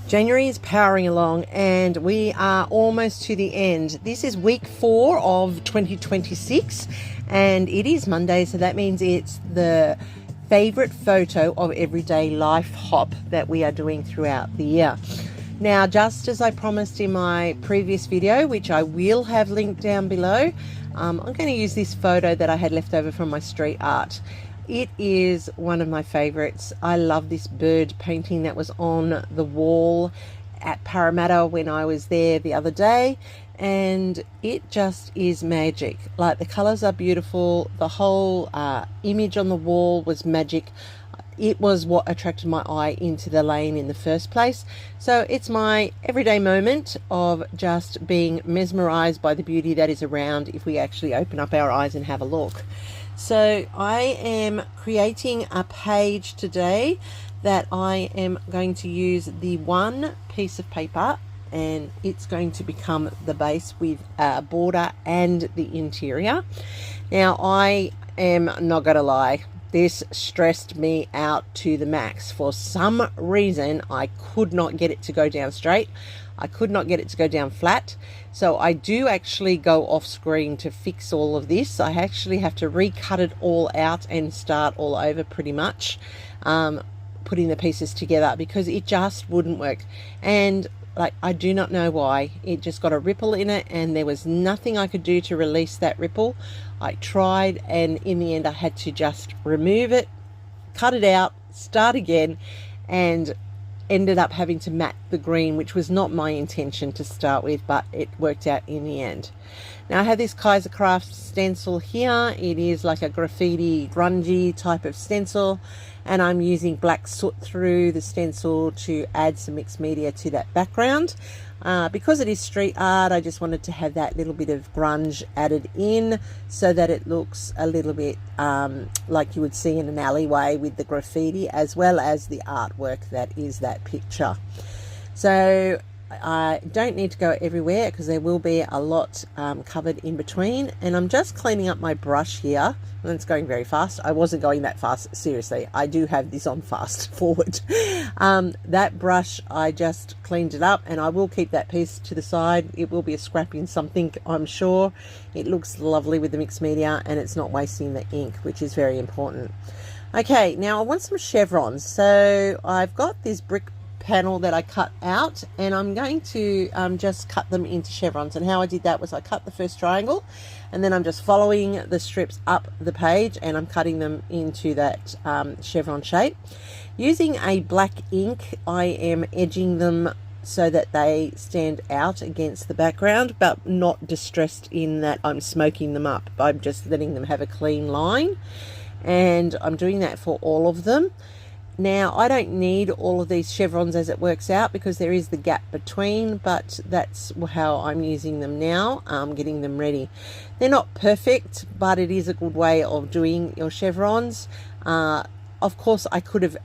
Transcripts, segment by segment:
January is powering along and we are almost to the end. This is week 4 of 2026 and it is Monday, so that means it's the favorite photo of everyday life hop that we are doing throughout the year. Now, just as I promised in my previous video, which I will have linked down below, I'm going to use this photo that I had left over from my street art. It is one of my favorites. I love this bird painting that was on the wall at Parramatta when I was there the other day, and it just is magic. Like, the colors are beautiful, the whole image on the wall was magic. It was what attracted my eye into the lane in the first place. So it's my everyday moment of just being mesmerized by the beauty that is around if we actually open up our eyes and have a look. So I am creating a page today that I am going to use the one piece of paper, and it's going to become the base with a border and the interior. Now, I am not going to lie, this stressed me out to the max. For some reason, I could not get it to go down straight. I could not get it to go down flat. So I do actually go off screen to fix all of this. I actually have to recut it all out and start all over pretty much, putting the pieces together, because it just wouldn't work. And like, I do not know why. It just got a ripple in it and there was nothing I could do to release that ripple. I tried, and in the end I had to just remove it, cut it out, start again, and ended up having to matte the green, which was not my intention to start with, but it worked out in the end. Now, I have this Kaisercraft stencil here. It is like a graffiti grungy type of stencil, and I'm using black soot through the stencil to add some mixed media to that background. Because it is street art, I just wanted to have that little bit of grunge added in so that it looks a little bit like you would see in an alleyway with the graffiti, as well as the artwork that is that picture. So I don't need to go everywhere because there will be a lot covered in between, and I'm just cleaning up my brush here, and it's going very fast. I wasn't going that fast, seriously. I do have this on fast forward. That brush, I just cleaned it up, and I will keep that piece to the side. It will be a scrap in something, I'm sure. It looks lovely with the mixed media, and it's not wasting the ink, which is very important. Okay, now I want some chevrons. So I've got this brick panel that I cut out, and I'm going to just cut them into chevrons. And how I did that was I cut the first triangle, and then I'm just following the strips up the page, and I'm cutting them into that chevron shape. Using a black ink, I am edging them so that they stand out against the background, but not distressed in that I'm smoking them up. I'm just letting them have a clean line, and I'm doing that for all of them. Now, I don't need all of these chevrons as it works out, because there is the gap between, but that's how I'm using them now, getting them ready. They're not perfect, but it is a good way of doing your chevrons. Of course, I could have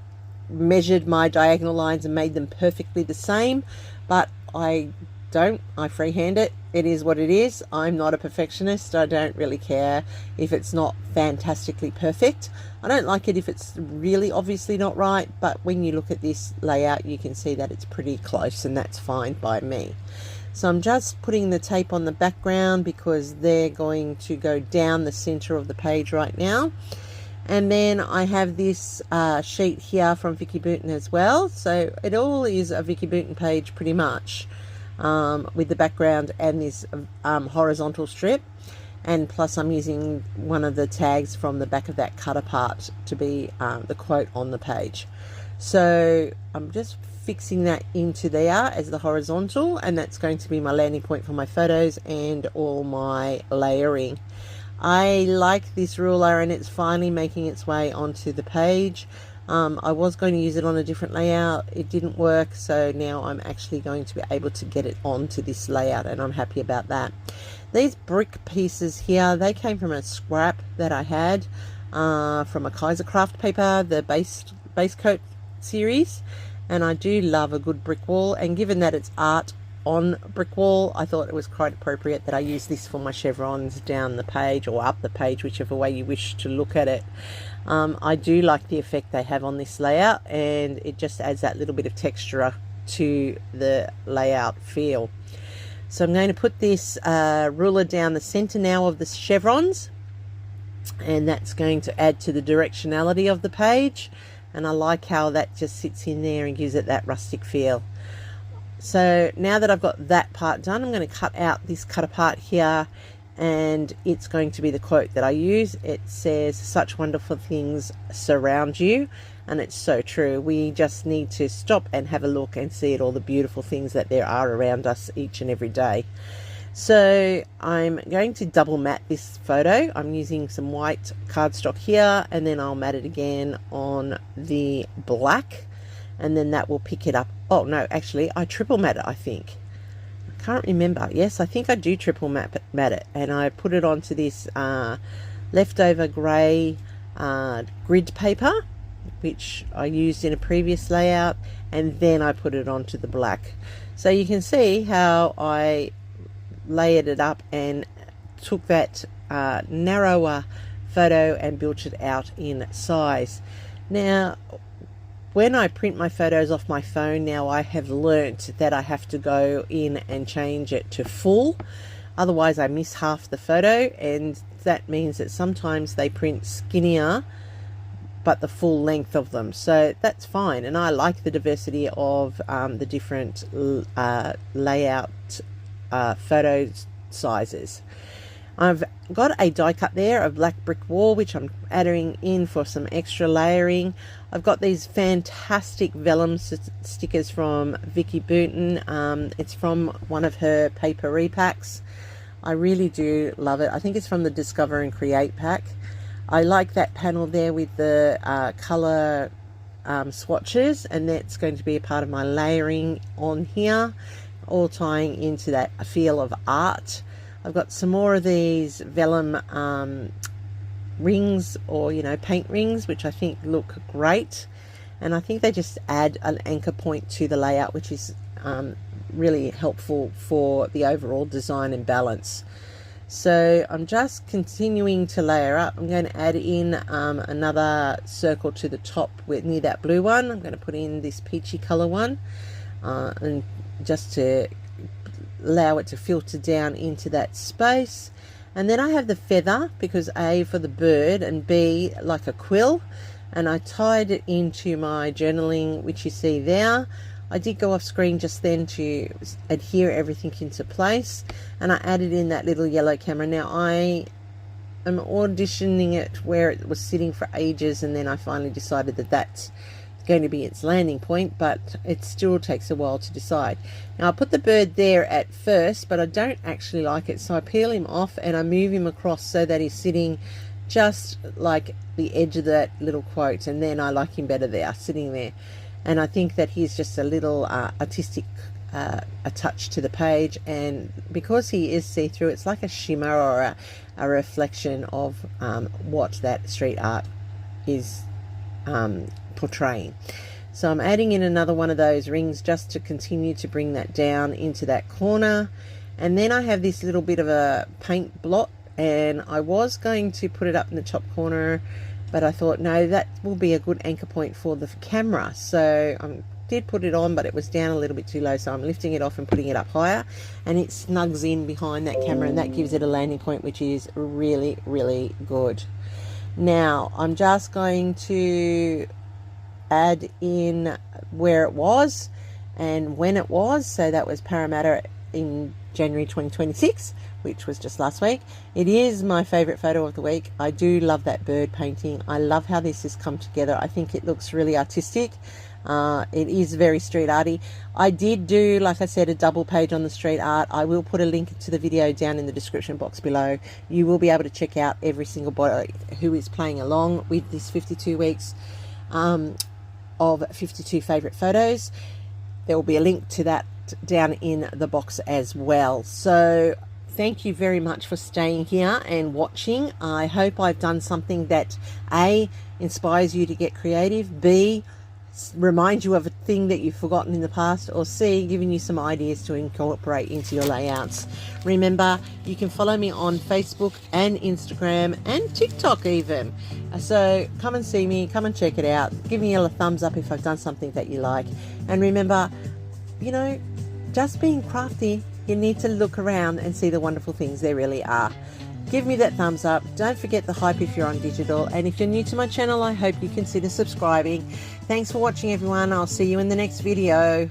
measured my diagonal lines and made them perfectly the same, but I don't. I freehand it. It is what it is. I'm not a perfectionist. I don't really care if it's not fantastically perfect. I don't like it if it's really obviously not right, but when you look at this layout, you can see that it's pretty close, and that's fine by me. So I'm just putting the tape on the background because they're going to go down the center of the page right now. And then I have this sheet here from Vicky Booten as well. So it all is a Vicky Booten page pretty much, with the background and this horizontal strip. And plus I'm using one of the tags from the back of that cut apart to be the quote on the page. So I'm just fixing that into there as the horizontal, and that's going to be my landing point for my photos and all my layering. I like this ruler, and it's finally making its way onto the page. I was going to use it on a different layout. It didn't work, so now I'm actually going to be able to get it onto this layout, and I'm happy about that. These brick pieces here, they came from a scrap that I had from a Kaisercraft paper, the base coat series, and I do love a good brick wall, and given that it's art on brick wall, I thought it was quite appropriate that I use this for my chevrons down the page or up the page, whichever way you wish to look at it. I do like the effect they have on this layout, and it just adds that little bit of texture to the layout feel. So I'm going to put this ruler down the center now of the chevrons, and that's going to add to the directionality of the page, and I like how that just sits in there and gives it that rustic feel. So now that I've got that part done, I'm going to cut out this cut apart here, and it's going to be the quote that I use. It says, "Such wonderful things surround you," and it's so true. We just need to stop and have a look and see at all the beautiful things that there are around us each and every day. So I'm going to double matte this photo. I'm using some white cardstock here, and then I'll matte it again on the black, and then that will pick it up. Oh no, actually I triple matte it, I think. I can't remember. Yes, I think I do triple matte it, and I put it onto this leftover grey grid paper, which I used in a previous layout, and then I put it onto the black. So you can see how I layered it up and took that narrower photo and built it out in size. Now when I print my photos off my phone now, I have learnt that I have to go in and change it to full, otherwise I miss half the photo, and that means that sometimes they print skinnier but the full length of them. So that's fine, and I like the diversity of the different layout photo sizes. I've got a die cut there of black brick wall, which I'm adding in for some extra layering. I've got these fantastic vellum stickers from Vicky Booten. It's from one of her paper repacks. I really do love it. I think it's from the Discover and Create pack. I like that panel there with the colour swatches, and that's going to be a part of my layering on here, all tying into that feel of art. I've got some more of these vellum rings, or paint rings, which I think look great, and I think they just add an anchor point to the layout, which is really helpful for the overall design and balance. So I'm just continuing to layer up. I'm going to add in another circle to the top near that blue one. I'm going to put in this peachy color one, and just to allow it to filter down into that space. And then I have the feather, because A for the bird and B like a quill, and I tied it into my journaling, which you see there. I did go off screen just then to adhere everything into place, and I added in that little yellow camera. Now I am auditioning it where it was sitting for ages, and then I finally decided that that's going to be its landing point, but it still takes a while to decide. Now I put the bird there at first, but I don't actually like it, so I peel him off and I move him across so that he's sitting just like the edge of that little quote, and then I like him better there, sitting there. And I think that he's just a little artistic a touch to the page, and because he is see-through, it's like a shimmer or a reflection of what that street art is portraying. So I'm adding in another one of those rings just to continue to bring that down into that corner. And then I have this little bit of a paint blot, and I was going to put it up in the top corner, but I thought no, that will be a good anchor point for the camera. So I did put it on, but it was down a little bit too low, so I'm lifting it off and putting it up higher, and it snugs in behind that camera, and that gives it a landing point, which is really, really good. Now I'm just going to add in where it was and when it was. So that was Parramatta in January 2026, which was just last week. It is my favorite photo of the week. I do love that bird painting. I love how this has come together. I think it looks really artistic. It is very street arty. I did do, like I said, a double page on the street art. I will put a link to the video down in the description box below. You will be able to check out every single boy who is playing along with this 52 weeks of 52 favorite photos. There will be a link to that down in the box as well. So thank you very much for staying here and watching. I hope I've done something that A, inspires you to get creative, B, remind you of a thing that you've forgotten in the past, or C, giving you some ideas to incorporate into your layouts. Remember, you can follow me on Facebook and Instagram and TikTok even. So come and see me, come and check it out. Give me a thumbs up if I've done something that you like. And remember, you know, just being crafty, you need to look around and see the wonderful things there really are. Give me that thumbs up. Don't forget the hype if you're on digital. And if you're new to my channel, I hope you consider subscribing. Thanks for watching, everyone. I'll see you in the next video.